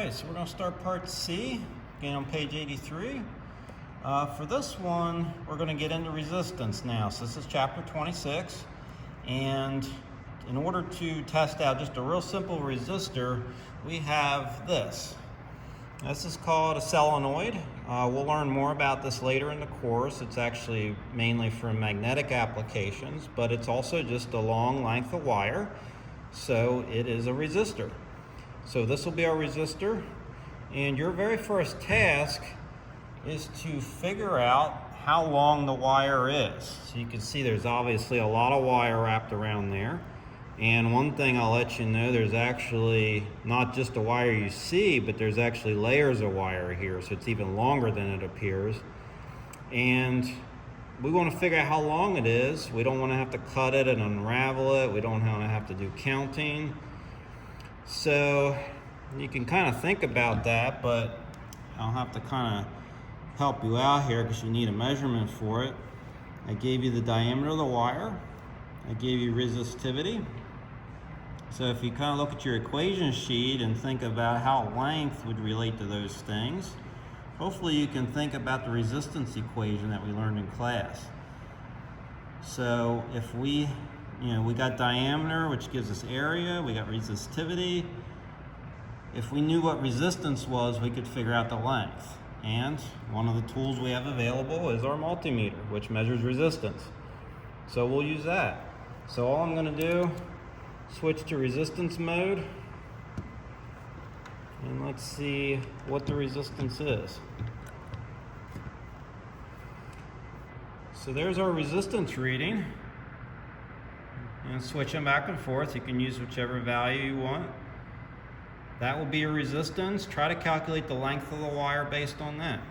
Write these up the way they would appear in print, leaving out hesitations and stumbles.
right, so we're going to start part C, again on page 83. For this one, we're going to get into resistance now. So this is chapter 26, and in order to test out just a real simple resistor, we have this. This is called a solenoid. We'll learn more about this later in the course. It's actually mainly for magnetic applications, but it's also just a long length of wire, so it is a resistor. So this will be our resistor, and your very first task is to figure out how long the wire is. So you can see there's obviously a lot of wire wrapped around there. And one thing I'll let you know, there's actually not just a wire you see, but there's actually layers of wire here, so it's even longer than it appears. And we want to figure out how long it is. We don't want to have to cut it and unravel it. We don't want to have to do counting. So you can kind of think about that, but I'll have to kind of help you out here because you need a measurement for it. I gave you the diameter of the wire. I gave you resistivity. So if you kind of look at your equation sheet and think about how length would relate to those things, hopefully you can think about the resistance equation that we learned in class. So if we got diameter, which gives us area, we got resistivity. If we knew what resistance was, we could figure out the length. And one of the tools we have available is our multimeter, which measures resistance. So we'll use that. So all I'm going to do, switch to resistance mode, and let's see what the resistance is. So there's our resistance reading, and switch them back and forth. You can use whichever value you want. That will be your resistance. Try to calculate the length of the wire based on that.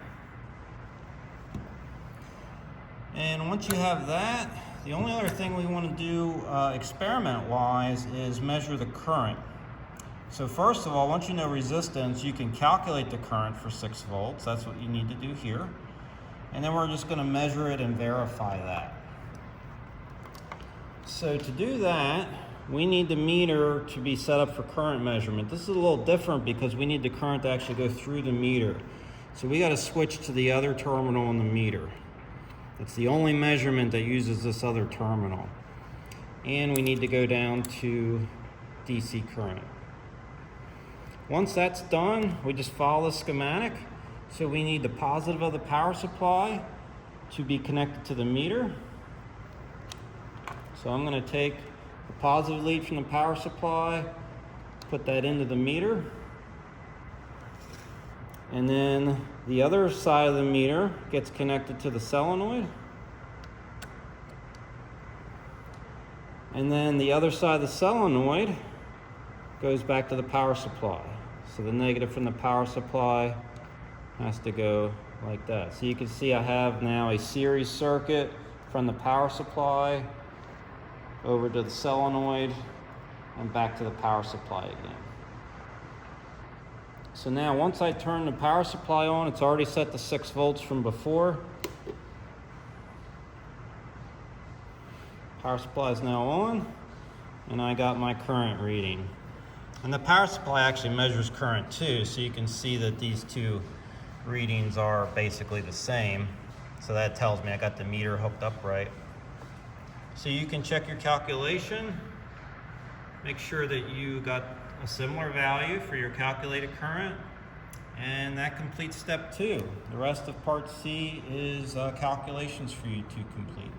And once you have that, the only other thing we want to do experiment-wise is measure the current. So first of all, once you know resistance, you can calculate the current for 6 volts. That's what you need to do here. And then we're just going to measure it and verify that. So to do that, we need the meter to be set up for current measurement. This is a little different because we need the current to actually go through the meter. So we got to switch to the other terminal in the meter. It's the only measurement that uses this other terminal. And we need to go down to DC current. Once that's done, we just follow the schematic. So we need the positive of the power supply to be connected to the meter. So I'm going to take the positive lead from the power supply, put that into the meter. And then the other side of the meter gets connected to the solenoid. And then the other side of the solenoid goes back to the power supply. So the negative from the power supply has to go like that. So you can see I have now a series circuit from the power supply over to the solenoid and back to the power supply again. So now once I turn the power supply on, it's already set to 6 volts from before. Power supply is now on, and I got my current reading. And the power supply actually measures current too, so you can see that these two readings are basically the same. So that tells me I got the meter hooked up right. So you can check your calculation, make sure that you got a similar value for your calculated current, and that completes step 2. The rest of part C is calculations for you to complete.